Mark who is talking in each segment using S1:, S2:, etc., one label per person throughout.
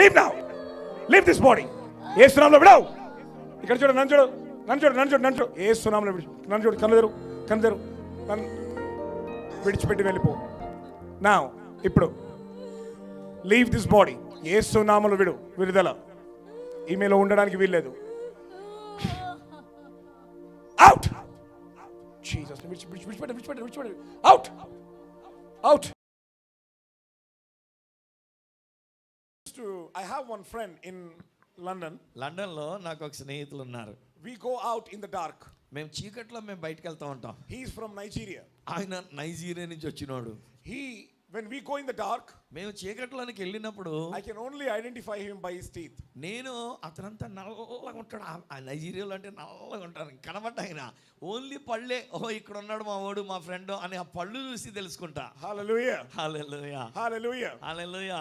S1: Leave now, leave this body. Yesu నామములో విడవు. ఇక్కడ చూడు, నన్ను చూడు, నన్ను చూడు, నన్ను చూడు, నన్ను చూడు. యేసు నామములో విడు. నన్ను చూడు, కన్ను తెరు, కన్ను తెరు. నన్ను విడిచిపెట్టి వెళ్ళిపో. నౌ ఇప్పుడు లీవ్ దిస్ బాడీ. యేసు నామములో విడు. విడుదల. ఈమెలో ఉండడానికి వీల్లేదు. అవుట్. జీసస్ విడిచిపెట్టు. Out, out. I have one friend in London.
S2: లండన్లో నాకు ఒక స్నేహితులు ఉన్నారు.
S1: We go out in the dark.
S2: మేము చీకట్లో బయటకు వెళ్తూ ఉంటాం.
S1: He is from Nigeria.
S2: ఆయన నైజీరియా నుంచి వచ్చినోడు.
S1: When we go in the dark,
S2: మేము చీకట్లోనికి వెళ్ళినప్పుడు
S1: I can only identify him by his teeth.
S2: నేను అతనంతా నల్లగా ఉంటాడు. ఆ నైజీరియాలో అంటే నల్లగా ఉంటారు, కనబడ్డా ఆయన ఓన్లీ పళ్ళే. ఓహో ఇక్కడ ఉన్నాడు మా వాడు, మా ఫ్రెండ్ అని ఆ పళ్ళు చూసి తెలుసుకుంటా.
S1: Hallelujah.
S2: Hallelujah,
S1: Hallelujah.
S2: Hallelujah.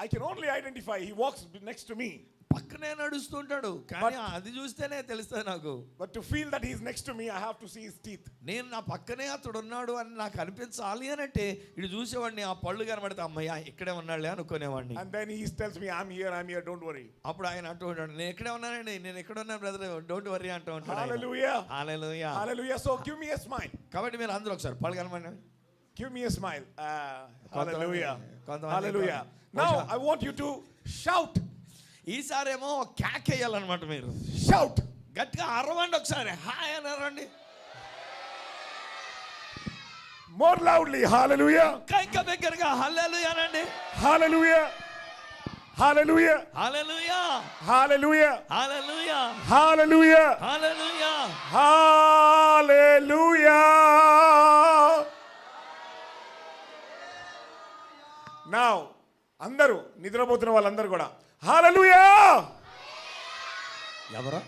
S1: I can only identify. He walks next to me.
S2: పక్కనే నడుస్తుంటాడు, కానీ అది చూస్తేనే తెలుస్తుంది నాకు.
S1: But to feel that he is next to me, I have to see his teeth.
S2: నేను నా పక్కనే అతడు ఉన్నాడు అని నాకు అనిపించాలి అని అంటే ఇటు చూసేవాడిని, ఆ పళ్ళు కనబడితే అమ్మయ్య ఇక్కడే ఉన్నాడులే అనుకునేవాడిని.
S1: And then he tells me, I'm here, don't worry.
S2: అప్పుడు ఆయన అంటూ ఉంటాడు, నేను ఎక్కడే ఉన్నానండి, నేను ఎక్కడ ఉన్నాను బ్రదర్, డోంట్ వరీ అంటూ ఉంటాడు.
S1: Hallelujah.
S2: Hallelujah,
S1: Hallelujah. So give me a smile.
S2: కాబట్టి మీరు అందరూ ఒకసారి పళ్ళు కనబడండి.
S1: Give me a smile. Hallelujah.
S2: కొంతమంది
S1: Hallelujah. Now I want you to shout.
S2: ఈసారేమో క్యాక్ వేయాలన్నమాట. మీరు
S1: Shout.
S2: గట్టిగా అరవండి ఒకసారి, హాయ్ అని అరవండి.
S1: More loudly. Hallelujah.
S2: ఇంకా దగ్గరగా హల్లెలూయా అనండి.
S1: Hallelujah. Hallelujah.
S2: హల్లెలూయా,
S1: Hallelujah.
S2: హల్లెలూయా,
S1: Hallelujah.
S2: హల్లెలూయా.
S1: Hallelujah. Now అందరూ నిద్రపోతున్న వాళ్ళందరూ కూడా హల్లెలూయా.
S2: ఎవరో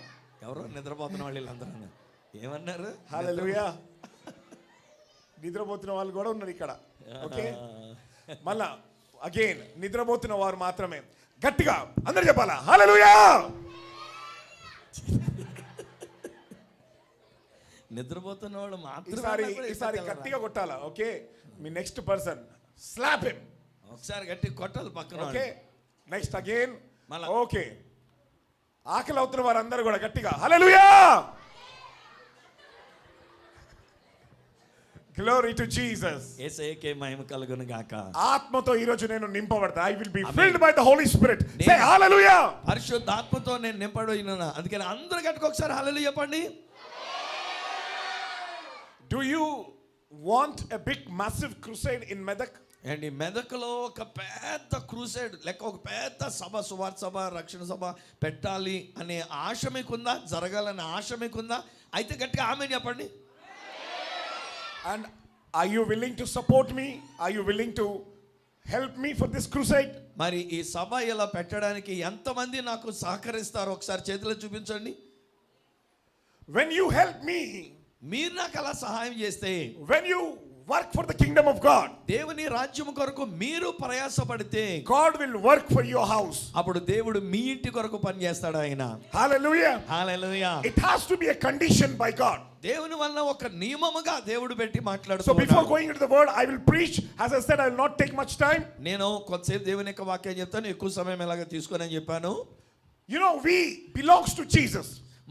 S2: నిద్రపోతున్న వాళ్ళు వీళ్ళందరూ ఏమన్నారు?
S1: హల్లెలూయా. నిద్రపోతున్న వాళ్ళు కూడా ఉన్నారు ఇక్కడ. ఓకే, మళ్ళా అగైన్ నిద్రపోతున్న వారు మాత్రమే గట్టిగా అందరూ చెప్పాలా హల్లెలూయా.
S2: నిద్రపోతున్న వాళ్ళు మాత్రమే
S1: ఈసారి గట్టిగా కొట్టాలా. ఓకే, మీ నెక్స్ట్ పర్సన్ స్లాప్ హిమ్.
S2: ఒకసారి గట్టి కొట్టాలి పక్కన.
S1: Okay, next again. ఓకే, ఆకలి అవుతున్న వారందరూ కూడా గట్టిగా హల్లెలూయా. Glory to Jesus.
S2: యేసయ్యకే మహిమ కలుగును గాక.
S1: ఆత్మతో ఈ రోజు నేను నింపబడతా. I will be filled by the Holy Spirit. Say hallelujah.
S2: పరిశుద్ధాత్మతో నేను నింపబడినా. అందుకని అందరూ గట్టిగా ఒకసారి హల్లెలూయా చెప్పండి.
S1: Do you want a big massive crusade in Medak?
S2: And మెదక్లో ఒక పెద్ద క్రూసైడ్ లెక్క ఒక పెద్ద సభ, సువార్త సభ, రక్షణ సభ పెట్టాలి అనే ఆశ మీకుందా? జరగాలనే ఆశ మీకుందా? అయితే గట్టిగా ఆమేన్ చెప్పండి.
S1: And are you willing to support me? Are you willing to help me for this crusade?
S2: మరి ఈ సభ ఇలా పెట్టడానికి ఎంతమంది నాకు సహకరిస్తారో ఒకసారి చేతిలో చూపించండి.
S1: When you help me,
S2: మీరు నాకు అలా సహాయం చేస్తే,
S1: when you work for the kingdom of God,
S2: దేవుని రాజ్యం కొరకు మీరు ప్రయాసపడితే
S1: God will work for your house.
S2: అప్పుడు దేవుడు మీ ఇంటి కొరకు పని చేస్తాడు ఆయన.
S1: Hallelujah.
S2: Hallelujah.
S1: It has to be a condition by God.
S2: దేవుని వల్ల ఒక నియమముగా దేవుడు పెట్టి మాట్లాడుతూ
S1: So before going into the word, I will preach. As I said, I will not take much time.
S2: నేను కొంతసేపు దేవుని యొక్క వాక్యం చెప్తాను, ఎక్కువ సమయం ఎలాగ తీసుకొని చెప్పాను.
S1: You know, we belongs to Jesus.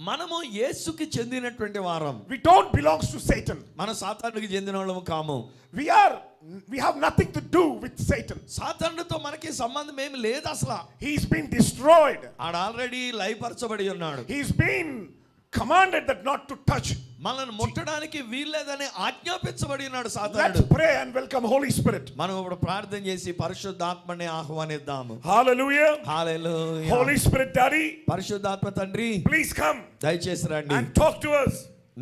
S2: మనము యేసుకి చెందినటువంటి వారం.
S1: We don't belongs to Satan.
S2: మన సాతానుడికి చెందిన వాళ్ళము కాము.
S1: We have nothing to do with Satan.
S2: సాతానుడితో మనకి సంబంధం ఏమి లేదు అసలు.
S1: He's been destroyed.
S2: ఆడ ఆల్రెడీ లయపరచబడి ఉన్నాడు.
S1: He's been commanded that not to touch.
S2: మనల్ని ముట్టడానికి వీల్లేదని ఆజ్ఞాపించబడి ఉన్నాడు సాతానుడు.
S1: Let's pray and welcome Holy Spirit.
S2: మనం ఇప్పుడు ప్రార్థన చేసి పరిశుద్ధాత్మని ఆహ్వానిద్దాము.
S1: Hallelujah.
S2: హల్లెలూయా.
S1: Holy Spirit Daddy,
S2: పరిశుద్ధాత్మ తండ్రి,
S1: please come.
S2: దయచేసి రండి
S1: and talk to us.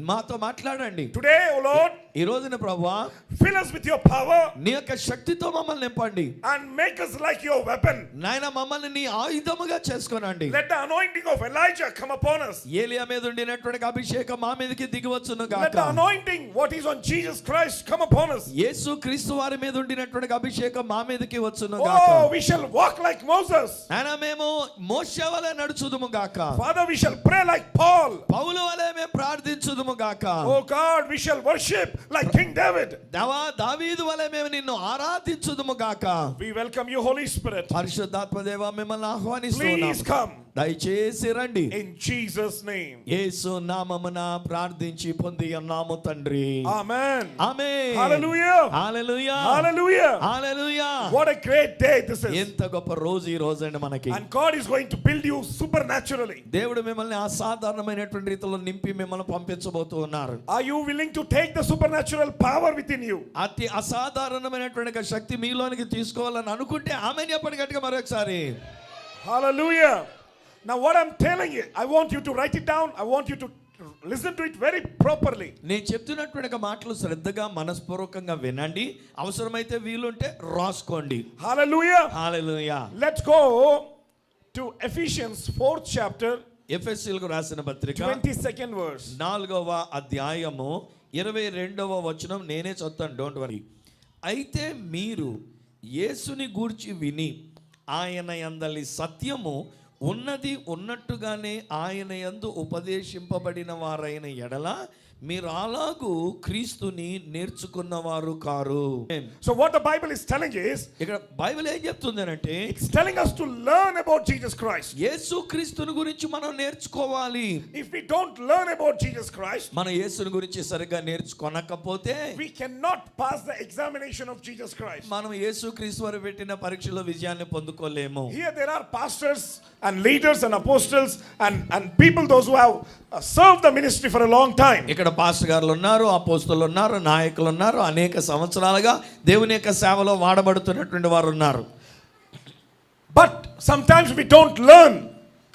S2: మాతో మాట్లాడండి.
S1: Today, O Lord,
S2: ఈ రోజున ప్రభువా,
S1: fill us with your power.
S2: నీ యొక్క శక్తితో మమ్మల్ని నింపండి.
S1: And make us like your weapon.
S2: నాయనా మమ్మల్ని నీ ఆయుధముగా చేసుకోనండి.
S1: Let the anointing of Elijah come upon us.
S2: ఏలియా మీద ఉండినటువంటి అభిషేకం మా మీదకి దిగివచ్చును గాక.
S1: Let the anointing what is on Jesus Christ come upon us.
S2: యేసు క్రీస్తు వారి మీద ఉండినటువంటి అభిషేకం మా మీదకి వచ్చును గాక.
S1: Oh, we shall walk like Moses.
S2: నాయనా మేము మోషే వలె నడుచుదుము గాక.
S1: Father, we shall pray like Paul.
S2: పౌలు వలె మేము ప్రార్థించుదుము గాక.
S1: Oh God, we shall worship like King David.
S2: దావీదు వలె మేము నిన్ను ఆరాధించుదుము గాక.
S1: We welcome you, Holy Spirit.
S2: పరిశుద్ధాత్మ దేవా మిమ్మల్ని
S1: Please
S2: ఆహ్వానిస్తున్నాము.
S1: come
S2: దయచేసి రండి.
S1: in Jesus' name.
S2: యేసు నామమున ప్రార్థించి పొంది ఉన్నాము తండ్రి.
S1: Amen.
S2: Amen.
S1: Hallelujah.
S2: Hallelujah.
S1: Hallelujah.
S2: Hallelujah.
S1: What a great day this is.
S2: ఎంత గొప్ప రోజు ఈ రోజండి మనకి.
S1: And God is going to build you supernaturally.
S2: దేవుడు మిమ్మల్ని అసాధారణమైనటువంటి రీతిలో నింపి మిమ్మల్ని పంపించబోతూ ఉన్నారు.
S1: Are you willing to take the supernatural power within you?
S2: అతి అసాధారణమైనటువంటి శక్తి మీలోనికి తీసుకోవాలని అనుకుంటే ఆమె చెప్పండి గట్టిగా మరొకసారి.
S1: Hallelujah. Now what I'm telling you, I want you to write it down. I want you to listen to it very properly.
S2: నేను చెప్తున్నటువంటి మాటలు శ్రద్ధగా మనస్పూర్వకంగా వినండి. అవసరమైతే వీలుంటే రాసుకోండి.
S1: Hallelujah.
S2: Hallelujah.
S1: Let's go to Ephesians 4th chapter,
S2: ఎఫెసీయులకు రాసిన పత్రిక
S1: 22nd verse.
S2: 4వ అధ్యాయము 22వ వచనం నేనే చదువుతాను, డోంట్ వరీ. అయితే మీరు యేసుని గూర్చి విని ఆయన యందలి సత్యము ఉన్నది ఉన్నట్టుగానే ఆయన యందు ఉపదేశింపబడిన వారైన ఎడల మీరు అలాగూ క్రీస్తుని నేర్చుకున్నవారు కారు.
S1: So what the Bible is telling is,
S2: ఇక్కడ బైబిల్ ఏం చెప్తుంది అంటే
S1: it's telling us to learn about Jesus Christ.
S2: యేసు క్రీస్తుని గురించి మనం నేర్చుకోవాలి.
S1: If we don't learn about Jesus Christ,
S2: మనం యేసుని గురించి సరిగ్గా నేర్చుకొనకపోతే
S1: we cannot pass the examination of Jesus Christ.
S2: మనం యేసు క్రీస్తు వారు పెట్టిన పరీక్షలో విజయాన్ని పొందుకోలేము.
S1: Here there are pastors and leaders and apostles and people, those who have served the ministry for a long time.
S2: ఇక్కడ పాస్టర్ గారులు ఉన్నారు, అపోస్తలులు ఉన్నారు, నాయకులు ఉన్నారు, అనేక సంవత్సరాలుగా దేవుని యొక్క సేవలో వాడబడుతున్నటువంటి వారు ఉన్నారు.
S1: But sometimes we don't learn.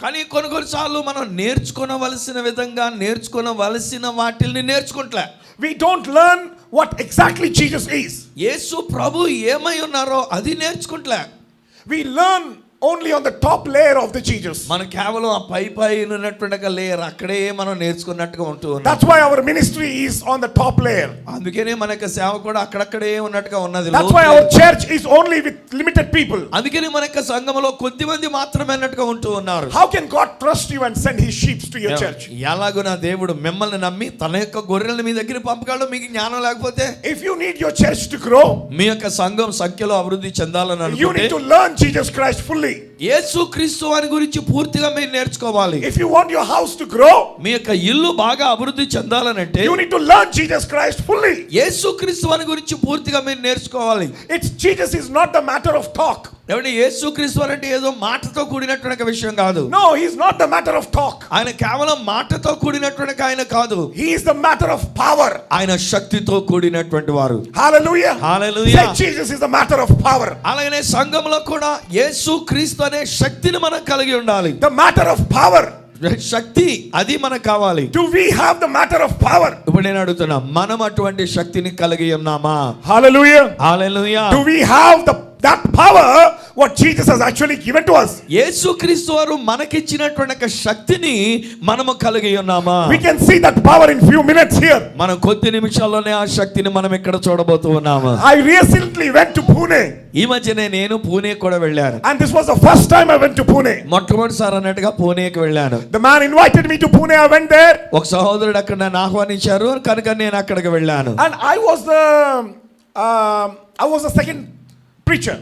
S2: కానీ కొన్నిసార్లు మనం నేర్చుకోవలసిన విధంగా నేర్చుకోవలసిన వాటిని నేర్చుకుంటలే.
S1: We don't learn what exactly Jesus is.
S2: యేసు ప్రభు ఏమై ఉన్నారో అది నేర్చుకుంటలే.
S1: We learn only on the top layer of the Jesus.
S2: మనం కేవలం ఆ పై ఉన్నటువంటి లేయర్ అక్కడే మనం నేర్చుకున్నట్టుగా ఉంటూ ఉన్నాం.
S1: That's why our ministry is on the top layer.
S2: అందుకనే మన యొక్క సేవ కూడా అక్కడక్కడే ఉన్నట్టుగా ఉన్నది.
S1: That's why our church is only with limited people.
S2: అందుకనే మన యొక్క సంఘములో కొద్ది మంది మాత్రమే అన్నట్టుగా ఉంటూ ఉన్నారు.
S1: How can God trust you and send his sheep to your church?
S2: ఎలాగునా దేవుడు మిమ్మల్ని నమ్మి తన యొక్క గొర్రెలను మీ దగ్గర పంపగలడు మీకు జ్ఞానం లేకపోతే?
S1: If you need your church to grow,
S2: మీ యొక్క సంఘం సంఖ్యలో అభివృద్ధి చెందాలని
S1: you
S2: అనుకుంటే
S1: need to learn Jesus Christ fully.
S2: యేసు క్రీస్తు వారి గురించి పూర్తిగా మీరు నేర్చుకోవాలి.
S1: If you want your house to grow,
S2: మీ యొక్క ఇల్లు బాగా అభివృద్ధి చెందాలనంటే
S1: you need to learn Jesus Christ fully.
S2: యేసు క్రీస్తు వారి గురించి పూర్తిగా మీరు నేర్చుకోవాలి.
S1: It's Jesus is not the matter of talk.
S2: ఏమంటే యేసు క్రీస్తు వారు అంటే ఏదో మాటతో కూడినటువంటి విషయం కాదు.
S1: No, he's not the matter of talk.
S2: ఆయన కేవలం మాటతో కూడినటువంటి ఆయన కాదు.
S1: He is the matter of power.
S2: ఆయన శక్తితో కూడినటువంటి వారు.
S1: Hallelujah.
S2: Hallelujah.
S1: Say Jesus is the matter of power.
S2: అలాగనే సంఘంలో కూడా యేసు క్రీస్తు అనే శక్తిని మనం కలిగి ఉండాలి.
S1: The matter of power.
S2: శక్తి అది మనకు కావాలి.
S1: Do we have the matter of power?
S2: ఇప్పుడు నేను అడుగుతున్నా, మనం అటువంటి శక్తిని కలిగి ఉన్నామా?
S1: Hallelujah.
S2: Hallelujah.
S1: Do we have that power what Jesus has actually given to us?
S2: యేసుక్రీస్తు వారు మనకిచ్చినటువంటి శక్తిని మనము కలిగి ఉన్నామా?
S1: We can see that power in few minutes here.
S2: మనం కొద్ది నిమిషాల్లోనే ఆ శక్తిని మనం ఇక్కడ చూడబోతూ ఉన్నాము.
S1: I recently went to Pune.
S2: ఈ మధ్యనే నేను పూణే కూడా వెళ్ళాను.
S1: And this was the first time I went to Pune.
S2: మొట్టమొదటిసారి అన్నట్టుగా పూణేకి వెళ్ళాను.
S1: The man invited me to Pune. I went there.
S2: ఒక సహోదరుడు అక్కడ నన్ను ఆహ్వానించారు కనుక నేను అక్కడికి వెళ్ళాను.
S1: And I was the second preacher.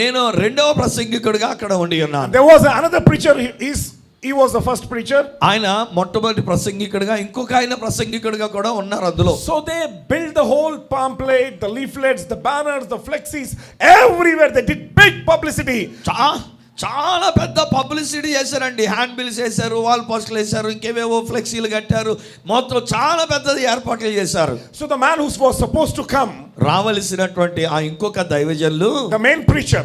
S2: నేను రెండవ ప్రసంగికుడిగా అక్కడ ఉండి ఉన్నాను.
S1: There was another preacher. He was the first preacher.
S2: ఆయన మొట్టమొదటి ప్రసంగికుడిగా ఇంకొక ఆయన ప్రసంగికుడిగా కూడా ఉన్నారు అందులో.
S1: So they built the whole pamphlet, the leaflets, the banners, the flexes, everywhere they did big publicity.
S2: చాలా పెద్ద పబ్లిసిటీ చేశారండి. హ్యాండ్ బిల్స్ వేశారు, వాల్ పోస్టర్లు వేశారు, ఇంకేవేవో ఫ్లెక్సీలు కట్టారు, మొత్తం చాలా పెద్దది ఏర్పాట్లు చేశారు.
S1: So the man who was supposed to come,
S2: రావలసినటువంటి ఆ ఇంకొక దైవజనులు,
S1: the main preacher,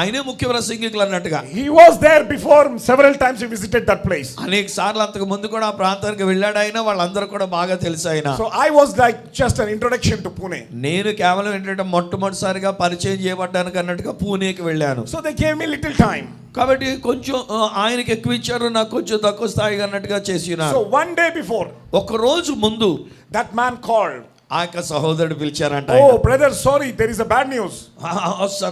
S2: ఆయనే ముఖ్య ప్రసంగికులు అన్నట్టుగా,
S1: he was there before. Several times he visited that place.
S2: అనేక సార్లు అంతకు ముందు కూడా ఆ ప్రాంతానికి వెళ్ళాడు ఆయన. వాళ్ళందరూ కూడా బాగా తెలుసు ఆయన.
S1: So I was like just an introduction to Pune.
S2: నేను కేవలం ఏంటంటే మొట్టమొదటిసారిగా పరిచయం చేయబడ్డానికి అన్నట్టుగా పూణేకి వెళ్ళాను.
S1: So they gave me little time.
S2: కాబట్టి కొంచెం ఆయనకి ఎక్కువ ఇచ్చారు, నాకు కొంచెం తక్కువ స్థాయిగా అన్నట్టుగా చేసినారు.
S1: So one day before,
S2: ఒక రోజు ముందు
S1: that man called.
S2: ఆ యొక్క సహోదరుడు పిలిచారంట.
S1: Oh brother, sorry, there is a bad news.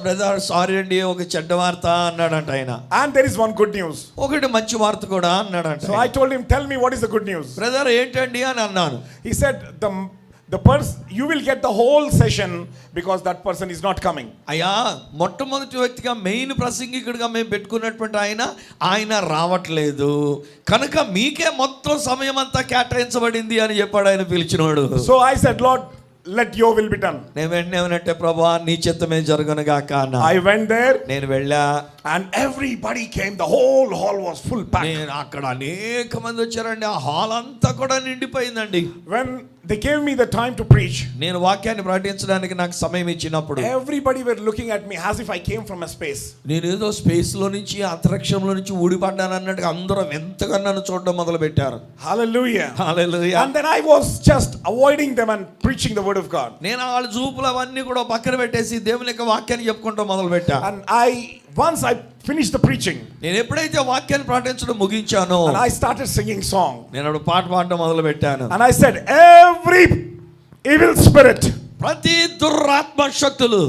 S2: Brother sorry అండి, ఒక చెడ్డ వార్త అన్నాడంట ఆయన.
S1: And there is one good news.
S2: ఒకటి మంచి వార్త కూడా అన్నాడంట.
S1: So I told him, tell me what is the good news.
S2: Brother ఏంటండి అని అన్నాను.
S1: He said you will get the whole session because that person is not coming.
S2: అయ్యా మొట్టమొదటి వ్యక్తిగా మెయిన్ ప్రసంగికుడిగా మేము పెట్టుకున్నటువంటి ఆయన రావట్లేదు కనుక మీకే మొత్తం సమయం అంతా కేటాయించబడింది అని చెప్పాడు ఆయన పిలిచినోడు.
S1: So I said, Lord, let your will be done.
S2: నేను వెంటనే ఏమనంటే ప్రభువా నీ చిత్తమే జరుగును గాక అన్నా.
S1: I went there
S2: నేను వెళ్ళా
S1: and everybody came. The whole hall was full packed.
S2: నేను అక్కడ అనేక మంది వచ్చారండి. ఆ హాల్ అంతా కూడా నిండిపోయిందండి.
S1: When they gave me the time to preach,
S2: నేను వాక్యాన్ని ప్రకటించడానికి నాకు సమయం ఇచ్చినప్పుడు
S1: everybody were looking at me as if I came from a space.
S2: నేను ఏదో స్పేస్ లో నుంచి అంతరిక్షంలో నుంచి ఊడిపడ్డాను అన్నట్టుగా అందరూ ఎంతగా నన్ను చూడడం మొదలు పెట్టారు.
S1: Hallelujah.
S2: Hallelujah.
S1: And then I was just avoiding them and preaching the word of God.
S2: నేను వాళ్ళ చూపులు అవన్నీ కూడా పక్కన పెట్టేసి దేవుని యొక్క వాక్యాన్ని చెప్పుకుంటూ మొదలు పెట్టా.
S1: And once I finished the preaching,
S2: నేను ఎప్పుడైతే వాక్యాన్ని ప్రకటించడం ముగించానో
S1: and I started singing song,
S2: నేను అప్పుడు పాట పాడడం మొదలు పెట్టాను.
S1: and I said, every evil spirit,
S2: ప్రతి దురాత్మ శక్తులు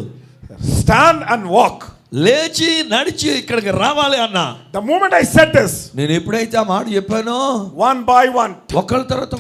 S1: stand and walk.
S2: లేచి నడిచి ఇక్కడికి రావాలి అన్న.
S1: The moment I said this,
S2: నేను ఎప్పుడైతే ఆ మాట చెప్పానో
S1: one by one,
S2: ఒకళ్ళ తర్వాత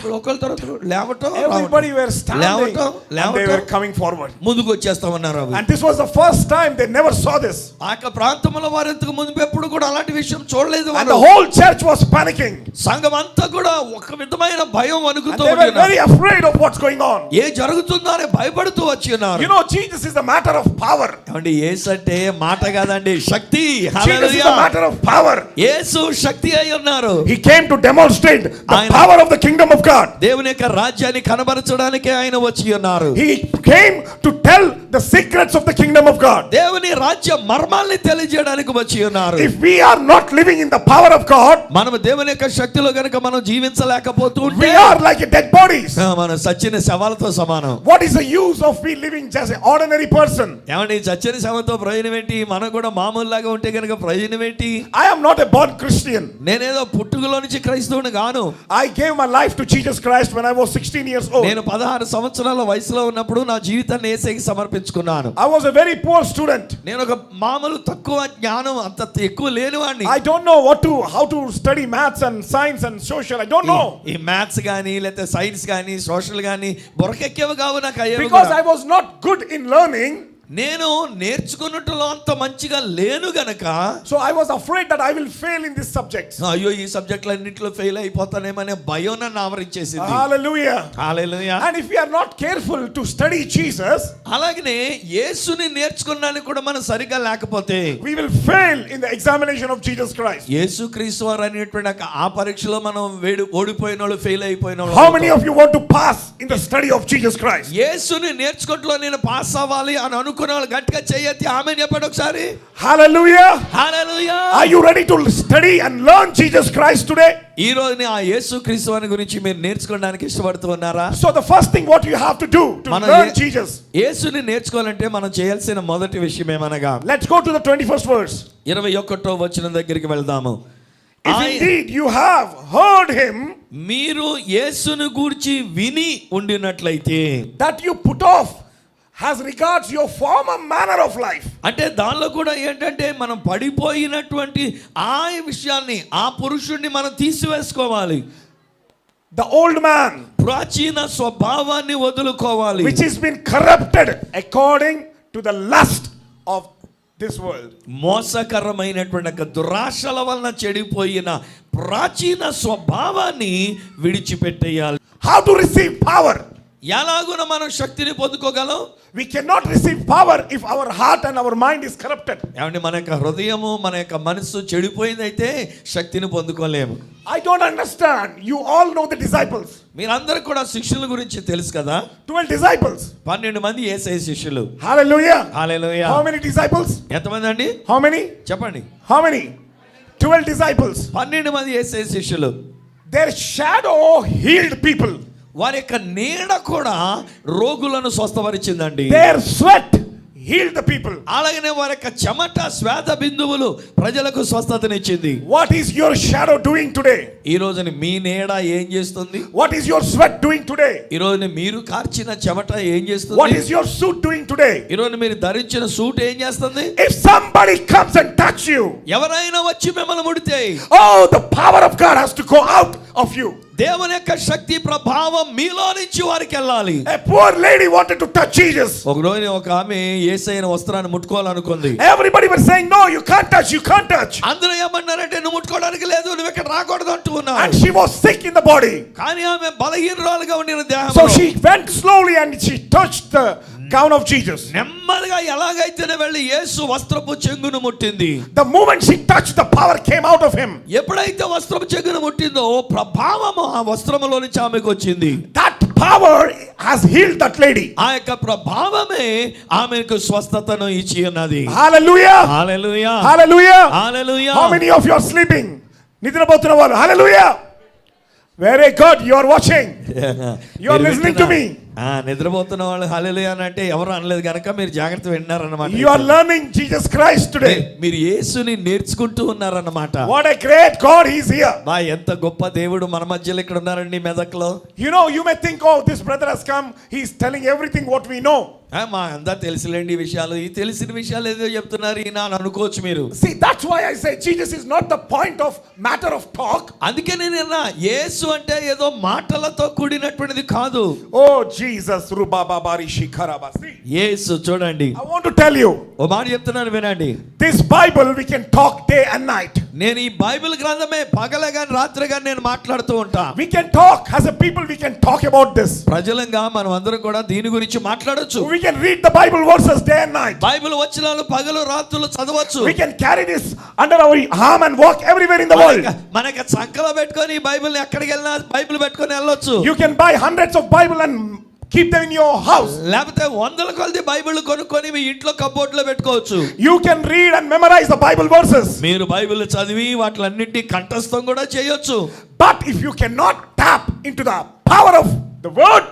S2: లేవటం
S1: everybody were standing and they were coming forward.
S2: ముందుకు వచ్చేస్తా ఉన్నారు.
S1: And this was the first time they never saw this.
S2: ఆ యొక్క ప్రాంతంలో వారు ఇంతకు ముందు ఎప్పుడు కూడా అలాంటి విషయం చూడలేదు.
S1: And the whole church was panicking.
S2: సంఘం అంతా కూడా ఒక విధమైన భయం వణుకుతూ
S1: they were very afraid of what's going on.
S2: ఏ జరుగుతుందో అని భయపడుతూ వచ్చి ఉన్నారు.
S1: You know, Jesus is a matter of power.
S2: అంటే యేసు అంటే మాట కాదండి, శక్తి.
S1: Jesus is a matter of power.
S2: యేసు శక్తి అయి ఉన్నారు.
S1: He came to demonstrate the power of the kingdom of God.
S2: దేవుని యొక్క రాజ్యాన్ని కనబరచడానికి ఆయన వచ్చి ఉన్నారు.
S1: He came to tell the secrets of the kingdom of God.
S2: దేవుని రాజ్య మర్మాల్ని తెలియజేయడానికి వచ్చి ఉన్నారు.
S1: If we are not living in the power of God,
S2: మనం దేవుని యొక్క శక్తిలో గనుక మనం జీవించలేకపోతుంటే
S1: we are like dead bodies.
S2: మనం చచ్చిన శవాలతో సమానం.
S1: What is the use of we living just an ordinary person?
S2: ఏమండి చచ్చిన శవంతో ప్రయోజనం ఏంటి? మనం కూడా మామూలులాగా ఉంటే కనుక ప్రయోజనం ఏంటి?
S1: I am not a born Christian.
S2: నేనేదో పుట్టుకలో నుంచి క్రైస్తవుని గాను.
S1: I gave my life to Jesus Christ when I was 16 years old.
S2: నేను 16 సంవత్సరాల వయసులో ఉన్నప్పుడు నా జీవితాన్ని యేసుకి సమర్పించుకున్నాను.
S1: I was a very poor student.
S2: నేను ఒక మామూలు తక్కువ జ్ఞానం అంత ఎక్కువ లేనివాడిని.
S1: I don't know how to study maths and science and social. I don't know.
S2: ఈ మ్యాథ్స్ గాని లేకపోతే సైన్స్ గాని సోషల్ గాని బొరకెక్కేవి కావు నాకు అయ్యేవి.
S1: Because I was not good in learning.
S2: నేను నేర్చుకున్నట్లో అంత మంచిగా లేను గనక
S1: so I was afraid that I will fail in this subject.
S2: అయ్యో ఈ సబ్జెక్టులన్నిటిలో ఫెయిల్ అయిపోతానేమనే భయం నన్ను ఆవరించేసింది.
S1: హల్లెలూయా.
S2: హల్లెలూయా.
S1: And if we are not careful to study Jesus,
S2: అలాగనే యేసుని నేర్చుకున్నానికి కూడా మనం సరిగా లేకపోతే
S1: we will fail in the examination of Jesus Christ.
S2: యేసుక్రీస్తు వారు అనేటువంటి ఆ పరీక్షలో మనం ఓడిపోయినోళ్ళు fail అయిపోయినోళ్ళు.
S1: How many of you want to pass in the study of Jesus Christ?
S2: యేసుని నేర్చుకోవడంలో నేను పాస్ అవ్వాలి అని అనుకున్న వాళ్ళు గట్టిగా చేయొద్దు. ఆమేన్ చెప్పండి ఒకసారి.
S1: హల్లెలూయా.
S2: హల్లెలూయా.
S1: Are you ready to study and learn Jesus Christ today?
S2: ఈ రోజుని ఆ యేసుక్రీస్తు వారి గురించి మీరు నేర్చుకోవడానికి ఇష్టపడుతూ ఉన్నారా?
S1: So the first thing what you have to do to learn Jesus.
S2: యేసుని నేర్చుకోవాలంటే మనం చేయాల్సిన మొదటి విషయం ఏమనగా,
S1: let's go to the 21st verse.
S2: 21వ వచనం దగ్గరికి వెళ్దాము.
S1: If indeed you have heard him,
S2: మీరు యేసును గూర్చి విని ఉండినట్లయితే,
S1: that you put off has regards your former manner of life.
S2: అంటే దానిలో కూడా ఏంటంటే మనం పడిపోయినటువంటి ఆ విషయాన్ని ఆ పురుషుడిని మనం తీసివేసుకోవాలి.
S1: The old man,
S2: ప్రాచీన స్వభావాన్ని వదులుకోవాలి,
S1: which has been corrupted according to the lust of this world.
S2: మోసకరమైనటువంటి దురాశల వలన చెడిపోయిన ప్రాచీన స్వభావాన్ని విడిచిపెట్టేయాలి.
S1: How to receive power?
S2: ఎలాగున మనం శక్తిని పొందుకోగలం?
S1: We cannot receive power if our heart and our mind is corrupted.
S2: ఏమండి మన యొక్క హృదయము మన యొక్క మనసు చెడిపోయిందైతే శక్తిని పొందుకోలేము.
S1: I don't understand. You all know the disciples.
S2: మీరందరూ కూడా శిష్యుల గురించి తెలుసు కదా.
S1: 12 disciples.
S2: 12 మంది యేసయ్య శిష్యులు.
S1: Hallelujah.
S2: Hallelujah.
S1: How many disciples?
S2: ఎంతమంది అండి?
S1: How many?
S2: చెప్పండి.
S1: How many? 12 disciples.
S2: 12 మంది యేసయ్య శిష్యులు.
S1: Their shadow healed people.
S2: వారి యొక్క నీడ కూడా రోగులను స్వస్థపరిచిందండి.
S1: Their sweat healed the people.
S2: అలాగనే వారి యొక్క చెమట శ్వేత బిందువులు ప్రజలకు స్వస్థతనిచ్చింది.
S1: What is your shadow doing today?
S2: ఈ రోజుని మీ నీడ ఏం చేస్తుంది?
S1: What is your sweat doing today?
S2: ఈ రోజుని మీరు కార్చిన చెమట ఏం చేస్తుంది?
S1: What is your suit doing today?
S2: ఈ రోజు మీరు ధరించిన సూట్ ఏం చేస్తుంది?
S1: If somebody comes and touch you,
S2: ఎవరైనా వచ్చి మిమ్మల్ని ముడితే,
S1: oh, the power of God has to go out of you.
S2: దేవుని యొక్క శక్తి ప్రభావం మీలో నుంచి వారికి వెళ్ళాలి.
S1: A poor lady wanted to touch Jesus.
S2: ఒక రోజు ఒక ఆమె యేసయ్యన వస్త్రాన్ని ముట్టుకోవాలనుకుంది.
S1: Everybody was saying, no, you can't touch, you can't touch.
S2: అందరూ ఏమన్నారంటే నువ్వు ముట్టుకోవడానికి లేదు, నువ్వు ఇక్కడ రాకూడదు అంటూ ఉన్నారు.
S1: And she was sick in the body.
S2: కానీ ఆమె బలహీనురాలుగా ఉండిన దేహంలో.
S1: So she went slowly and she touched the gown of Jesus.
S2: నెమ్మదిగా ఎలాగైతేనే వెళ్ళి యేసు వస్త్రపు చెంగును ముట్టింది.
S1: The moment she touched, the power came out of him.
S2: ఎప్పుడైతే వస్త్రపు చెంగును ముట్టిందో ప్రభావము ఆ వస్త్రములో నుంచి ఆమెకు వచ్చింది.
S1: That power has healed that lady.
S2: ఆ యొక్క ప్రభావమే ఆమెకు స్వస్థతను ఇచ్చి ఉన్నది.
S1: Hallelujah.
S2: Hallelujah.
S1: Hallelujah.
S2: Hallelujah.
S1: How many of you are sleeping? నిద్రపోతున్న వాళ్ళు. Hallelujah. Very good. You are watching. You are listening to me.
S2: నిద్రపోతున్న వాళ్ళు హల్లెలూయా అంటే ఎవరు అనలేదు కనుక మీరు జాగ్రత్త విన్నారన్నమాట.
S1: You are learning Jesus Christ today.
S2: మీరు యేసుని నేర్చుకుంటూ ఉన్నారన్నమాట.
S1: What a great God he is here.
S2: బా ఎంత గొప్ప దేవుడు మన మధ్యలో ఇక్కడ ఉన్నారండి మెదక్లో.
S1: You know, you may think, oh, this brother has come, he is telling everything what we know.
S2: మా అంతా తెలుసులేండి ఈ విషయాలు, ఈ తెలిసిన విషయాలు ఏదో చెప్తున్నారు ఈయన అని అనుకోవచ్చు మీరు.
S1: See, that's why I say Jesus is not the point of matter of talk.
S2: అందుకే నేను యేసు అంటే ఏదో మాటలతో కూడినటువంటిది కాదు.
S1: Oh Jesus, rubaba bari shikaraba. See,
S2: యేసు చూడండి,
S1: I want to tell you,
S2: ఓ మాట చెప్తున్నాను వినండి.
S1: this Bible we can talk day and night.
S2: నేను ఈ బైబిల్ గ్రంథమే పగలే గాని రాత్రి గాని నేను మాట్లాడుతూ ఉంటా.
S1: We can talk as a people, we can talk about this.
S2: ప్రజలంగా మనం అందరం కూడా దీని గురించి మాట్లాడొచ్చు.
S1: We can read the Bible verses day and night.
S2: Bible వచనాలు పగలు రాత్రులు చదవచ్చు.
S1: We can carry this under our arm and walk everywhere in the world.
S2: మనకి సంకలో పెట్టుకొని బైబిల్ ఎక్కడికి వెళ్ళినా బైబిల్ పెట్టుకొని వెళ్ళొచ్చు.
S1: You can buy hundreds of Bible and keep them in your house.
S2: లేకపోతే వందల కొలది బైబిల్ కొనుక్కొని మీ ఇంట్లో కబోర్డ్ లో పెట్టుకోవచ్చు.
S1: You can read and memorize the Bible verses.
S2: మీరు బైబిల్ చదివి వాటిలన్నింటి కంఠస్థం కూడా చేయొచ్చు.
S1: But if you cannot tap into the power of the word,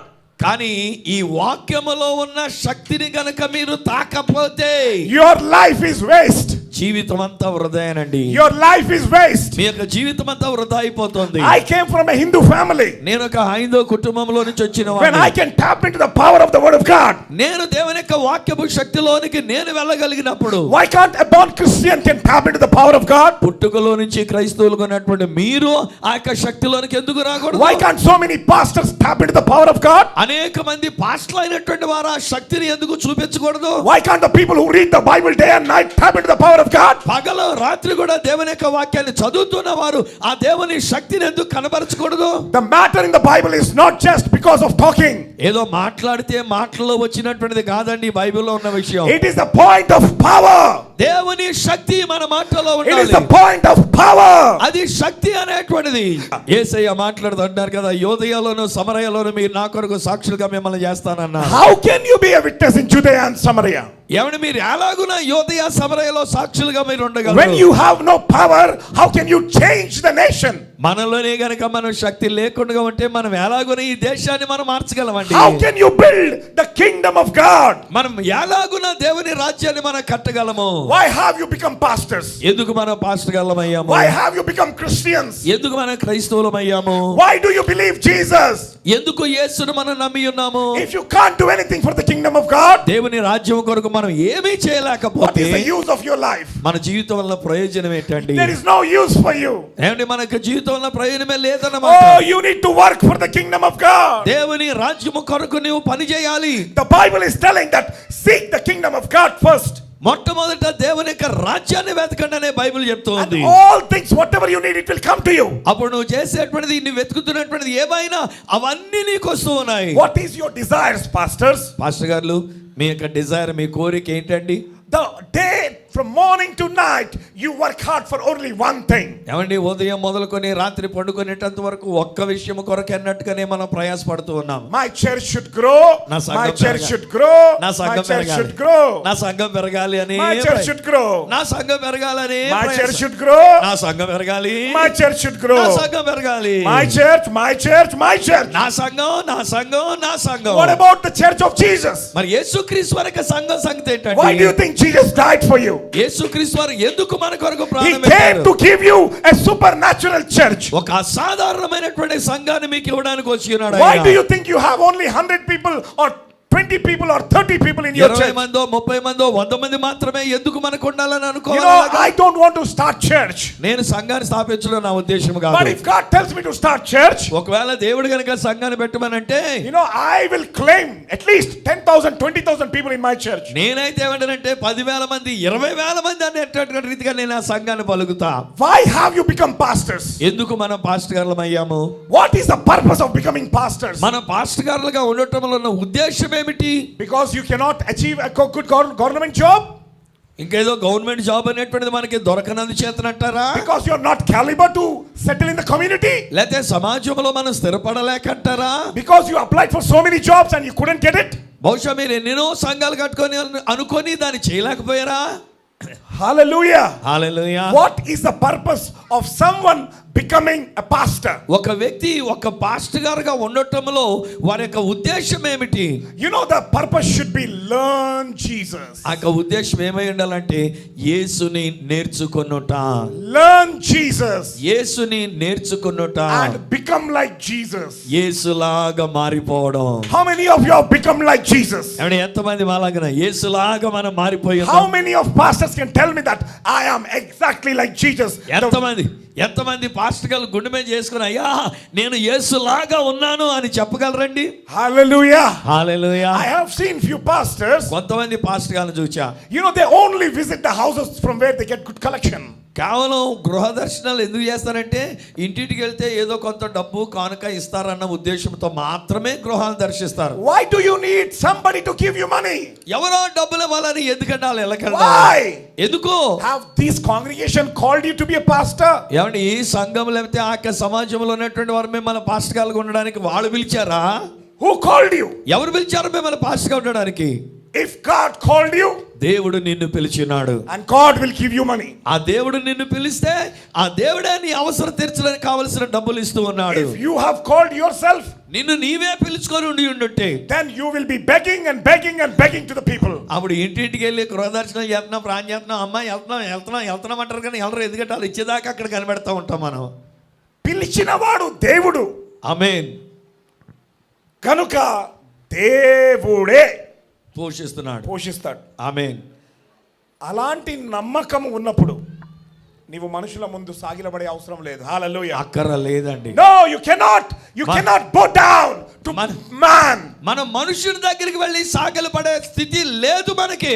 S2: కానీ ఈ వాక్యములో ఉన్న శక్తిని గనక మీరు తాకపోతే
S1: your life is waste.
S2: జీవితం అంతా వృధాయేనండి.
S1: Your life is waste.
S2: మీ యొక్క జీవితం అంతా వృధా అయిపోతుంది.
S1: I came from a Hindu family.
S2: నేను ఒక హైందవ కుటుంబంలో నుంచి వచ్చిన
S1: When I
S2: వాడిని.
S1: can tap into the power of the word of God,
S2: నేను దేవుని యొక్క వాక్యపు శక్తిలోనికి నేను వెళ్ళగలిగినప్పుడు
S1: why can't a born Christian can tap into the power of God?
S2: పుట్టుకలో నుంచి క్రైస్తవులుగా ఉన్నటువంటి మీరు ఆ యొక్క శక్తిలోనికి ఎందుకు రాకూడదు?
S1: Why can't so many pastors tap into the power of God?
S2: అనేక మంది పాస్టర్లు అయినటువంటి వారు ఆ శక్తిని ఎందుకు చూపించకూడదు?
S1: Why can't the people who read the Bible day and night tap into the power of God?
S2: పగలు రాత్రి కూడా దేవుని యొక్క వాక్యాన్ని చదువుతున్న వారు ఆ దేవుని శక్తిని ఎందుకు కనబరచకూడదు?
S1: The matter in the Bible is not just because of talking.
S2: ఏదో మాట్లాడితే మాటల్లో వచ్చినటువంటిది కాదండి బైబిల్లో ఉన్న విషయం.
S1: It is the point of power.
S2: దేవుని శక్తి మన మాటల్లో
S1: It is
S2: ఉండాలి.
S1: the point of power.
S2: అది శక్తి అనేటువంటిది. యేసయ్య మాట్లాడుతున్నారు కదా, యోదయలోను సమరయలోను మీరు నా కొరకు సాక్షులుగా మిమ్మల్ని చేస్తానన్నారు.
S1: How can you be a witness in Judea and Samaria?
S2: ఏమని మీరు ఎలాగున యోదయ సమరయలో సాక్షులుగా మీరు
S1: When
S2: ఉండగలరు?
S1: you have no power, how can you change the nation?
S2: మనలోనే గనక మనం శక్తి లేకుండా ఉంటే మనం ఎలాగున ఈ దేశాన్ని మనం మార్చగలమండి?
S1: How can you build the kingdom of God?
S2: మనం ఎలాగున దేవుని రాజ్యాన్ని మనం కట్టగలము?
S1: Why have you become pastors?
S2: ఎందుకు మనం pastor గలమయ్యాము?
S1: Why have you become Christians?
S2: ఎందుకు మనం క్రైస్తవులమయ్యాము?
S1: Why do you believe Jesus?
S2: ఎందుకు యేసును మనం నమ్మి ఉన్నాము?
S1: If you can't do anything for the kingdom of God,
S2: దేవుని రాజ్యం కొరకు మనం ఏమీ
S1: what
S2: చేయలేకపోతే
S1: is the use of your life?
S2: మన జీవితం వల్ల ప్రయోజనం ఏంటండి?
S1: There is no use for you.
S2: ఏమండి మనకు జీవితం వల్ల ప్రయోజనమే లేదన్నమాట.
S1: Oh, you need to work for the kingdom of God.
S2: దేవుని రాజ్యము కొరకు నీవు పని చేయాలి.
S1: The Bible is telling that seek the kingdom of God first.
S2: మొట్టమొదట దేవుని యొక్క రాజ్యాన్ని వెతకండి అనే బైబిల్ చెప్తోంది.
S1: And all things, whatever you need, it will come to you.
S2: అప్పుడు నువ్వు చేసేటువంటిది, నువ్వు వెతుకుతున్నటువంటిది ఏమైనా అవన్నీ నీకు వస్తూ ఉన్నాయి.
S1: What is your desires, pastors?
S2: Pastor గారు, మీ యొక్క డిజైర్, మీ కోరిక ఏంటండి?
S1: The day from morning to night, you work hard for only one thing.
S2: ఏమండి, ఉదయం మొదలుకొని రాత్రి పండుకునేటంత వరకు ఒక్క విషయం కొరకు అన్నట్టుగానే మనం ప్రయాసపడుతూ ఉన్నాం.
S1: My church should grow.
S2: నా సంఘం
S1: My church
S2: పెరగాలి.
S1: should grow.
S2: నా
S1: My
S2: సంఘం
S1: church
S2: పెరగాలి.
S1: should grow.
S2: నా సంఘం పెరగాలి అని.
S1: My church should grow.
S2: నా సంఘం పెరగాలని.
S1: My church should grow.
S2: నా సంఘం పెరగాలి.
S1: My church should
S2: నా
S1: grow.
S2: సంఘం పెరగాలి.
S1: My church, my church, my church.
S2: నా సంఘం, నా సంఘం, నా సంఘం.
S1: What about the church of Jesus?
S2: మరి యేసుక్రీస్తు వారి యొక్క సంఘం సంగతి ఏంటండి?
S1: Why do you think Jesus died for you?
S2: యేసుక్రీస్తు వారు ఎందుకు మన కొరకు
S1: He
S2: ప్రాణం
S1: came
S2: పెట్టారు?
S1: to give you a supernatural church.
S2: ఒక అసాధారణమైనటువంటి సంఘాన్ని మీకు ఇవ్వడానికి వచ్చి ఉన్నాడు
S1: Why
S2: ఆయన.
S1: do you think you have only 100 people or 20 people or 30 people in your
S2: 20
S1: church?
S2: మందో 30 మందో 100 మంది మాత్రమే ఎందుకు మనకు ఉండాలని
S1: You
S2: అనుకోవాలి?
S1: know, I don't want to start church.
S2: నేను సంఘాన్ని స్థాపించడం నా ఉద్దేశం
S1: But
S2: కాదు.
S1: if God tells me to start church,
S2: ఒకవేళ దేవుడు గనుక సంఘాన్ని పెట్టమనంటే
S1: you know, I will claim at least 10,000, 20,000 people in my church.
S2: నేనైతే ఏమంటానంటే 10,000 మంది 20,000 మంది అనేటటువంటి రీతిగా నేను ఆ సంఘాన్ని పలుకుతా.
S1: Why have you become pastors?
S2: ఎందుకు మనం పాస్టర్ గారులం అయ్యాము?
S1: What is the purpose of becoming pastors?
S2: మన పాస్టర్ గారులుగా ఉండటంలో ఉన్న ఉద్దేశం ఏమిటి?
S1: Because you cannot achieve a good government job?
S2: ఇంకేదో గవర్నమెంట్ జాబ్ అనేటువంటిది మనకి దొరకనందు చేతనంటారా?
S1: Because you are not caliber to settle in the community?
S2: లేకపోతే సమాజంలో మనం స్థిరపడలేకంటారా?
S1: Because you applied for so many jobs and you couldn't get it?
S2: బహుశా మీరు ఎన్నెన్నో సంఘాలు కట్టుకొని అనుకొని దాన్ని చేయలేకపోయారా?
S1: Hallelujah.
S2: Hallelujah.
S1: What is the purpose of someone becoming a pastor?
S2: ఒక వ్యక్తి ఒక పాస్టర్ గారుగా ఉండటంలో వారి యొక్క ఉద్దేశం ఏమిటి?
S1: You know, the purpose should be learn Jesus.
S2: ఆ యొక్క ఉద్దేశం ఏమై ఉండాలంటే యేసుని నేర్చుకొనుట.
S1: Learn Jesus
S2: యేసుని నేర్చుకొనుట.
S1: and become like Jesus.
S2: యేసులాగా మారిపోవడం.
S1: How many of you have become like Jesus?
S2: ఏమంటే ఎంతమంది మాలాగా యేసులాగా మనం మారిపోయాం?
S1: How many of pastors can tell me that I am exactly like Jesus?
S2: ఎంతమంది పాస్టర్ గారు గుండె మీద చేసుకుని అయ్యా నేను యేసులాగా ఉన్నాను అని చెప్పగలరండి?
S1: Hallelujah.
S2: Hallelujah.
S1: I have seen few pastors.
S2: కొంతమంది పాస్టర్ గారిని చూచా.
S1: You know, they only visit the houses from where they get good collection.
S2: కేవలం గృహ దర్శనాలు ఎందుకు చేస్తారంటే ఇంటికి వెళ్తే ఏదో కొంత డబ్బు కానుక ఇస్తారన్న ఉద్దేశంతో మాత్రమే గృహాలు దర్శిస్తారు.
S1: Why do you need somebody to give you money?
S2: ఎవరో డబ్బులు ఇవ్వాలని ఎందుకంటే వాళ్ళు వెళ్ళకండి.
S1: Why?
S2: ఎందుకు?
S1: Have this congregation called you to be a pastor?
S2: ఏమంటే ఈ సంఘం లేకపోతే ఆ యొక్క సమాజంలో ఉన్నటువంటి వారు మిమ్మల్ని పాస్టర్ గారుగా ఉండడానికి వాళ్ళు పిలిచారా?
S1: Who called you?
S2: ఎవరు పిలిచారు మిమ్మల్ని పాస్టర్ గా ఉండడానికి?
S1: If God called you,
S2: దేవుడు నిన్ను పిలిచినాడు.
S1: and God will give you money.
S2: ఆ దేవుడు నిన్ను పిలిస్తే ఆ దేవుడే నీ అవసరం తీర్చడానికి కావలసిన డబ్బులు ఇస్తూ ఉన్నాడు.
S1: If you have called yourself,
S2: నిన్ను నీవే పిలుచుకొని ఉండుంటే
S1: then you will be begging and begging and begging to the people.
S2: అప్పుడు ఇంటింటికి వెళ్ళి గృహదర్శనం చేస్తున్నాం, ప్రాణం చేస్తున్నాం, అమ్మాయి వెళ్తున్నాం అంటారు కానీ ఎవరు ఎందుకంటే వాళ్ళు ఇచ్చేదాకా అక్కడ కనిపెడతా ఉంటాం మనం.
S1: పిలిచినవాడు దేవుడు.
S2: ఆమేన్.
S1: కనుక దేవుడే పోషిస్తాడు.
S2: ఆమేన్.
S1: అలాంటి నమ్మకం ఉన్నప్పుడు నీవు మనుషుల ముందు సాగిలబడే అవసరం లేదు. హల్లెలూయా.
S2: అక్కర లేదండి.
S1: No, you cannot bow down to man.
S2: మనం మనుషుల దగ్గరికి వెళ్ళి సాగిలపడే స్థితి లేదు మనకి.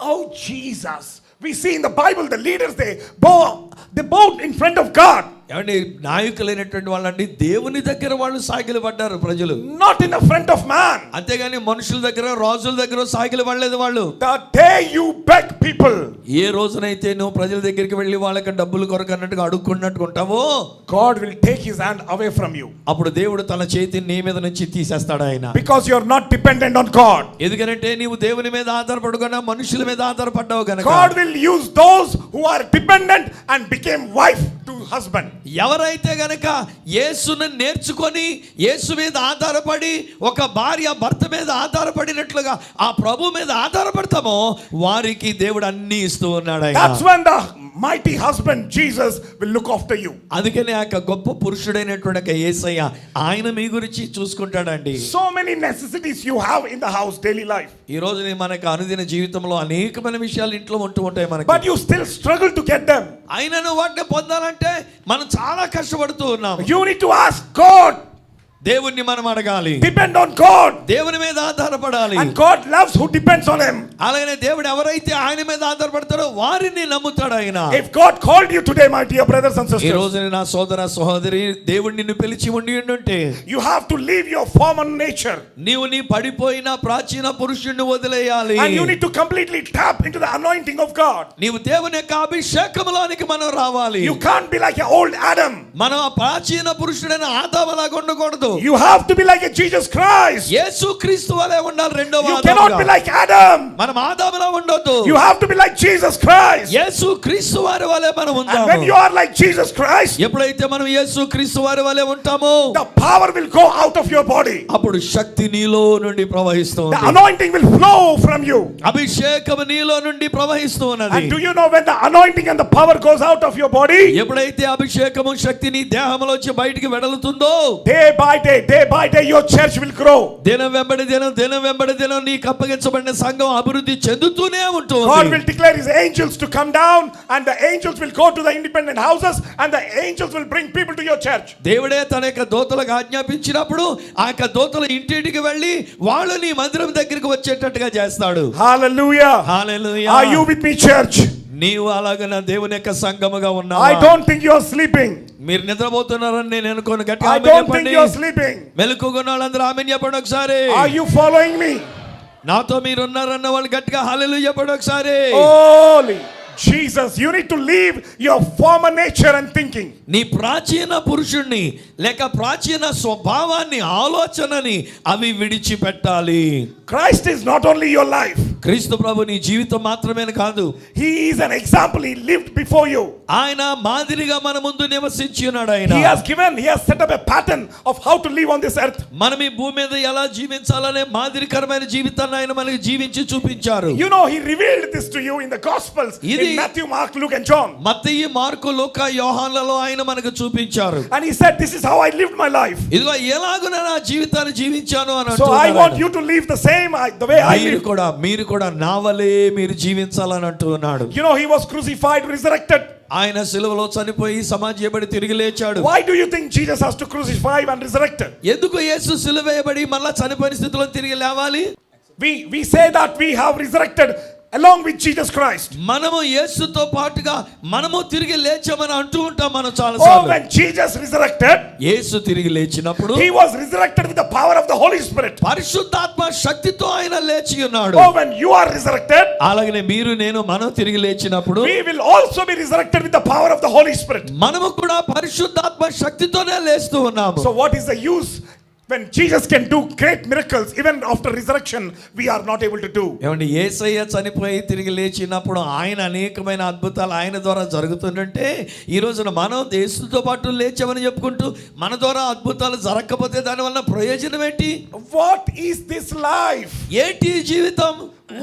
S1: Oh Jesus, we see in the Bible the leaders they bowed in front of God.
S2: ఏమండి నాయకులైనటువంటి వాళ్ళండి దేవుని దగ్గర వాళ్ళు సాగిలు పడ్డారు ప్రజలు.
S1: Not in the front of man.
S2: అంతేగాని మనుషుల దగ్గర రాజుల దగ్గర సాగిలు పడలేదు వాళ్ళు.
S1: The day you beg people,
S2: ఏ రోజునైతే నువ్వు ప్రజల దగ్గరికి వెళ్ళి వాళ్ళకి డబ్బులు కొరకు అన్నట్టుగా అడుక్కున్నట్టు ఉంటావో
S1: God will take his hand away from you.
S2: అప్పుడు దేవుడు తన చేతిని నీ మీద నుంచి తీసేస్తాడు ఆయన.
S1: Because you are not dependent on God.
S2: ఎందుకంటే నీవు దేవుని మీద ఆధారపడకుండా మనుషుల మీద ఆధారపడ్డావు గనుక
S1: God will use those who are dependent and became wife to husband.
S2: ఎవరైతే గనక యేసును నేర్చుకొని యేసు మీద ఆధారపడి ఒక భార్య భర్త మీద ఆధారపడినట్లుగా ఆ ప్రభు మీద ఆధారపడతామో వారికి దేవుడు అన్ని ఇస్తూ ఉన్నాడు ఆయన.
S1: That's when the mighty husband Jesus will look after you.
S2: అందుకనే ఆ గొప్ప పురుషుడైనటువంటి యేసయ్య ఆయన మీ గురించి చూసుకుంటాడండి.
S1: So many necessities you have in the house daily life.
S2: ఈ రోజు మనకి అనుదిన జీవితంలో అనేకమైన విషయాలు ఇంట్లో ఉంటూ ఉంటాయి మనకి.
S1: But you still struggle to get them.
S2: అయినను వాటిని పొందాలంటే మనం చాలా కష్టపడుతూ ఉన్నాం.
S1: You need to ask God.
S2: దేవుణ్ణి మనం అడగాలి.
S1: Depend on God.
S2: దేవుని మీద ఆధారపడాలి.
S1: And God loves who depends on him.
S2: అలాగే దేవుడు ఎవరైతే ఆయన మీద ఆధారపడతారో వారిని నమ్ముతాడు ఆయన.
S1: If God called you today, my dear brothers and sisters,
S2: ఈ రోజు నా సోదర సహోదరి దేవుడు నిన్ను పిలిచి ఉంటే
S1: you have to leave your former nature.
S2: నీవు నీ పడిపోయిన ప్రాచీన పురుషుణ్ణి వదిలేయాలి.
S1: And you need to completely tap into the anointing of God.
S2: నీవు దేవుని యొక్క అభిషేకములోనికి మనం రావాలి.
S1: You can't be like an old Adam.
S2: మనం ఆ ప్రాచీన పురుషుడైన ఆదాములాగా ఉండకూడదు.
S1: You have to be like a Jesus Christ.
S2: యేసు క్రీస్తు వలె ఉండాలి. రెండవ
S1: You cannot be like Adam.
S2: మనం ఆదాములా ఉండొద్దు.
S1: You have to be like Jesus Christ.
S2: యేసు క్రీస్తు వారి వలె మనం
S1: And
S2: ఉందాము.
S1: when you are like Jesus Christ,
S2: ఎప్పుడైతే మనం యేసు క్రీస్తు వారి వలె ఉంటామో
S1: the power will go out of your body.
S2: అప్పుడు శక్తి నీలో నుండి ప్రవహిస్తుంది.
S1: The anointing will flow from you.
S2: అభిషేకం నీలో నుండి ప్రవహిస్తూ ఉన్నది.
S1: And do you know when the anointing and the power goes out of your body?
S2: ఎప్పుడైతే అభిషేకము శక్తి నీ దేహంలోంచి బయటికి వెడలుతుందో,
S1: day by day your church will grow.
S2: దినం వెంబడి దినం నీకు అప్పగించబడిన సంఘం అభివృద్ధి చెందుతూనే
S1: God
S2: ఉంటుంది.
S1: will declare his angels to come down, and the angels will go to the independent houses, and the angels will bring people to your church.
S2: దేవుడే తన యొక్క దూతలకు ఆజ్ఞాపించినప్పుడు ఆ యొక్క దూతలు ఇంటింటికి వెళ్ళి వాళ్ళు నీ మందిరం దగ్గరికి వచ్చేటట్టుగా చేస్తాడు.
S1: Hallelujah.
S2: Hallelujah.
S1: Are you with me, church?
S2: నీవు అలాగే నా దేవుని యొక్క సంఘముగా ఉన్నావా?
S1: I don't think you are sleeping.
S2: మీరు నిద్రపోతున్నారని నేను అనుకోను. గట్టిగా
S1: I
S2: ఆమేన్
S1: don't think
S2: చెప్పండి.
S1: you are sleeping.
S2: మెలకుగా ఉన్న వాళ్ళందరూ ఆమేన్ చెప్పండి ఒకసారి.
S1: Are you following me?
S2: నాతో మీరు ఉన్నారన్న వాళ్ళు గట్టిగా హల్లెలూయా చెప్పండి ఒకసారి.
S1: Holy Jesus, you need to leave your former nature and thinking.
S2: నీ ప్రాచీన పురుషుణ్ణి లేక ప్రాచీన స్వభావాన్ని ఆలోచనని అవి విడిచిపెట్టాలి.
S1: Christ is not only your life.
S2: క్రీస్తు ప్రభు నీ జీవితం మాత్రమే కాదు,
S1: He is an example. He lived before you.
S2: ఆయన మాదిరిగా మన ముందు నివసించి ఉన్నాడు.
S1: He
S2: ఆయన
S1: has set up a pattern of how to live on this earth.
S2: మనం ఈ భూమి మీద ఎలా జీవించాలనే మాదిరికరమైన జీవితాన్ని ఆయన మనకి జీవించి చూపించారు.
S1: You know, he revealed this to you in the Gospels, in Matthew, Mark, Luke and John.
S2: Mattayi, mark, లూకా, యోహానులలో ఆయన మనకు చూపించారు.
S1: And he said, this is how I lived my life.
S2: ఇదిగో ఎలాగున నా జీవితాన్ని జీవించాను అని
S1: So I want
S2: అంటున్నాడు.
S1: you to live the same, the way I live.
S2: మీరు కూడా నా వలే మీరు జీవించాలని అంటున్నాడు.
S1: You know, he was crucified, resurrected.
S2: ఆయన సిలువలో చనిపోయి సమాధియబడి తిరిగి లేచాడు.
S1: Why do you think Jesus has to crucify and resurrect?
S2: ఎందుకు యేసు సిలువేయబడి మళ్ళా చనిపోయిన స్థితిలో తిరిగి లేవాలి?
S1: We say that we have resurrected along with Jesus Christ.
S2: మనము యేసుతో పాటుగా మనము తిరిగి లేచామని అంటూ ఉంటాం మనం చాలా
S1: Oh,
S2: సార్లు.
S1: when Jesus resurrected,
S2: యేసు తిరిగి లేచినప్పుడు
S1: he was resurrected with the power of the Holy Spirit.
S2: పరిశుద్ధాత్మ శక్తితో ఆయన లేచి ఉన్నాడు.
S1: Oh, when you are resurrected,
S2: అలాగనే మీరు నేను మనం తిరిగి లేచినప్పుడు
S1: we will also be resurrected with the power of the Holy Spirit.
S2: మనము కూడా పరిశుద్ధాత్మ శక్తితోనే లేస్తూ ఉన్నాము.
S1: So what is the use when Jesus can do great miracles even after resurrection we are not able to do?
S2: ఏమండి, యేసయ్య చనిపోయి తిరిగి లేచినప్పుడు ఆయన అనేకమైన అద్భుతాలు ఆయన ద్వారా జరుగుతుంటే ఈ రోజున మనం యేసుతో పాటు లేచామని చెప్పుకుంటూ మన ద్వారా అద్భుతాలు జరగకపోతే దాని వల్ల ప్రయోజనం ఏంటి?
S1: What is this life?
S2: ఏంటి జీవితం?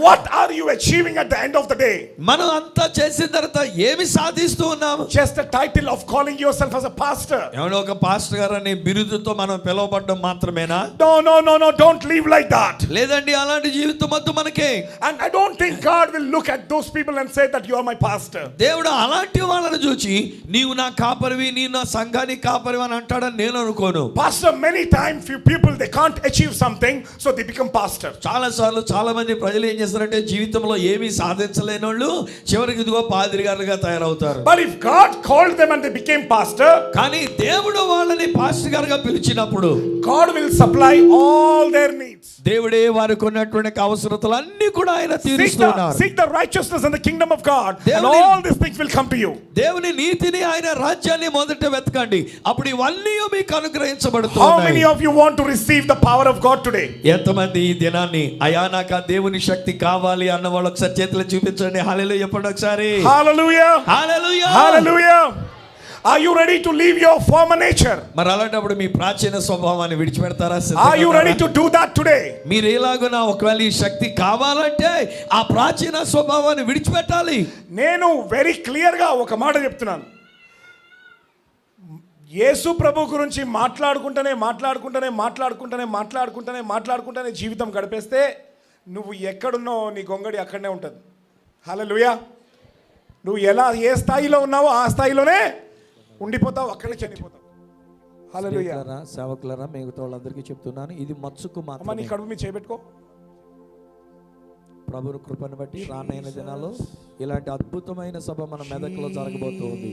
S1: What are you achieving at the end of the day?
S2: మనం అంతా చేసిన తర్వాత ఏమి సాధిస్తూ ఉన్నాము?
S1: Just a title of calling yourself as a pastor.
S2: ఏమంటే ఒక పాస్టర్ గారు అనే బిరుదుతో మనం పిలువబడడం మాత్రమేనా?
S1: No, don't live like that.
S2: లేదండి, అలాంటి జీవితం వద్దు మనకే.
S1: And I don't think God will look at those people and say that you are my pastor.
S2: దేవుడు అలాంటి వాళ్ళని చూచి నీవు నా కాపరివి, నీ నా సంఘానికి కాపరివి అని అంటాడని నేను అనుకోను.
S1: Pastor, many times few people they can't achieve something so they become pastor.
S2: చాలా సార్లు చాలా మంది ప్రజలు ఏం చేస్తారంటే జీవితంలో ఏమీ సాధించలేని వాళ్ళు చివరికి ఇదిగో పాదిరి గారుగా తయారవుతారు.
S1: But if God called them and they became pastor,
S2: కానీ దేవుడు వాళ్ళని పాస్టర్ గారుగా పిలిచినప్పుడు
S1: God will supply all their needs.
S2: దేవుడే వారికి ఉన్నటువంటి అవసరతలన్నీ కూడా ఆయన తీరుస్తున్నారు.
S1: Seek the righteousness and the kingdom of God, and
S2: దేవుని-
S1: all these things will come to you.
S2: దేవుని నీతిని ఆయన రాజ్యాన్ని మొదట వెతకండి, అప్పుడు ఇవన్నీ మీకు
S1: How
S2: అనుగ్రహించబడుతున్నాయి.
S1: many of you want to receive the power of God today?
S2: ఎంతమంది ఈ దినాన్ని అయా నాకు ఆ దేవుని శక్తి కావాలి అన్న వాళ్ళు ఒకసారి చేతులు చూపించండి. హల్లెలూయా చెప్పండి ఒకసారి.
S1: Hallelujah.
S2: Hallelujah.
S1: Hallelujah. Are you ready to leave your former nature?
S2: మరి అలాంటప్పుడు మీ ప్రాచీన స్వభావాన్ని విడిచిపెడతారా?
S1: Are you ready to do that today?
S2: మీరు ఎలాగునా ఒకవేళ ఈ శక్తి కావాలంటే ఆ ప్రాచీన స్వభావాన్ని విడిచిపెట్టాలి.
S1: నేను వెరీ క్లియర్ గా ఒక మాట చెప్తున్నాను. యేసు ప్రభు గురించి మాట్లాడుకుంటూనే జీవితం గడిపేస్తే నువ్వు ఎక్కడున్నావు నీ గొంగడి అక్కడనే ఉంటుంది. హల్లెలూయా. నువ్వు ఏ స్థాయిలో ఉన్నావో ఆ స్థాయిలోనే ఉండిపోతావు, అక్కడే చనిపోతావు. హల్లెలూయా.
S2: సేవకులారా మిగతా వాళ్ళందరికీ చెప్తున్నాను, ఇది మచ్చుకు
S1: అమ్మ నీ
S2: మాత్రమే.
S1: కడుపు మీద చేపెట్టుకో.
S2: ప్రభువు కృపను బట్టి రానైన దినాల్లో ఇలాంటి అద్భుతమైన సభ మన మెదక్లో జరగబోతుంది.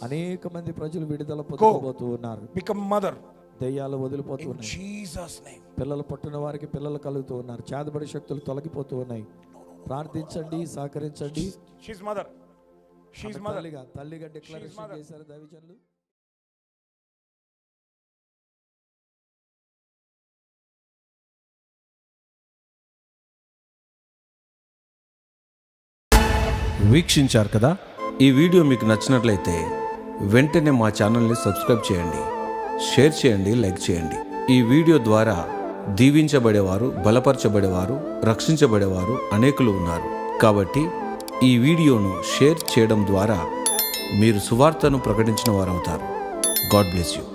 S2: అనేక మంది ప్రజలు విడుదల పొందబోతూ ఉన్నారు.
S1: Become mother.
S2: దయ్యాలు వదిలిపోతున్నాయి.
S1: Jesus name.
S2: పిల్లలు పుట్టిన వారికి పిల్లలు కలుగుతూ ఉన్నారు. చేతబడి శక్తులు తొలగిపోతూ ఉన్నాయి. ప్రార్థించండి, సహకరించండి.
S1: She's mother.
S2: తల్లిగా డిక్లరేషన్ చేశారు దైవజనులు.
S3: వీక్షించారు కదా. ఈ వీడియో మీకు నచ్చినట్లయితే వెంటనే మా ఛానల్ని సబ్స్క్రైబ్ చేయండి, షేర్ చేయండి, లైక్ చేయండి. ఈ వీడియో ద్వారా దీవించబడేవారు, బలపరచబడేవారు, రక్షించబడేవారు అనేకులు ఉన్నారు. కాబట్టి ఈ వీడియోను షేర్ చేయడం ద్వారా మీరు సువార్తను ప్రకటించిన వారవుతారు. God bless you.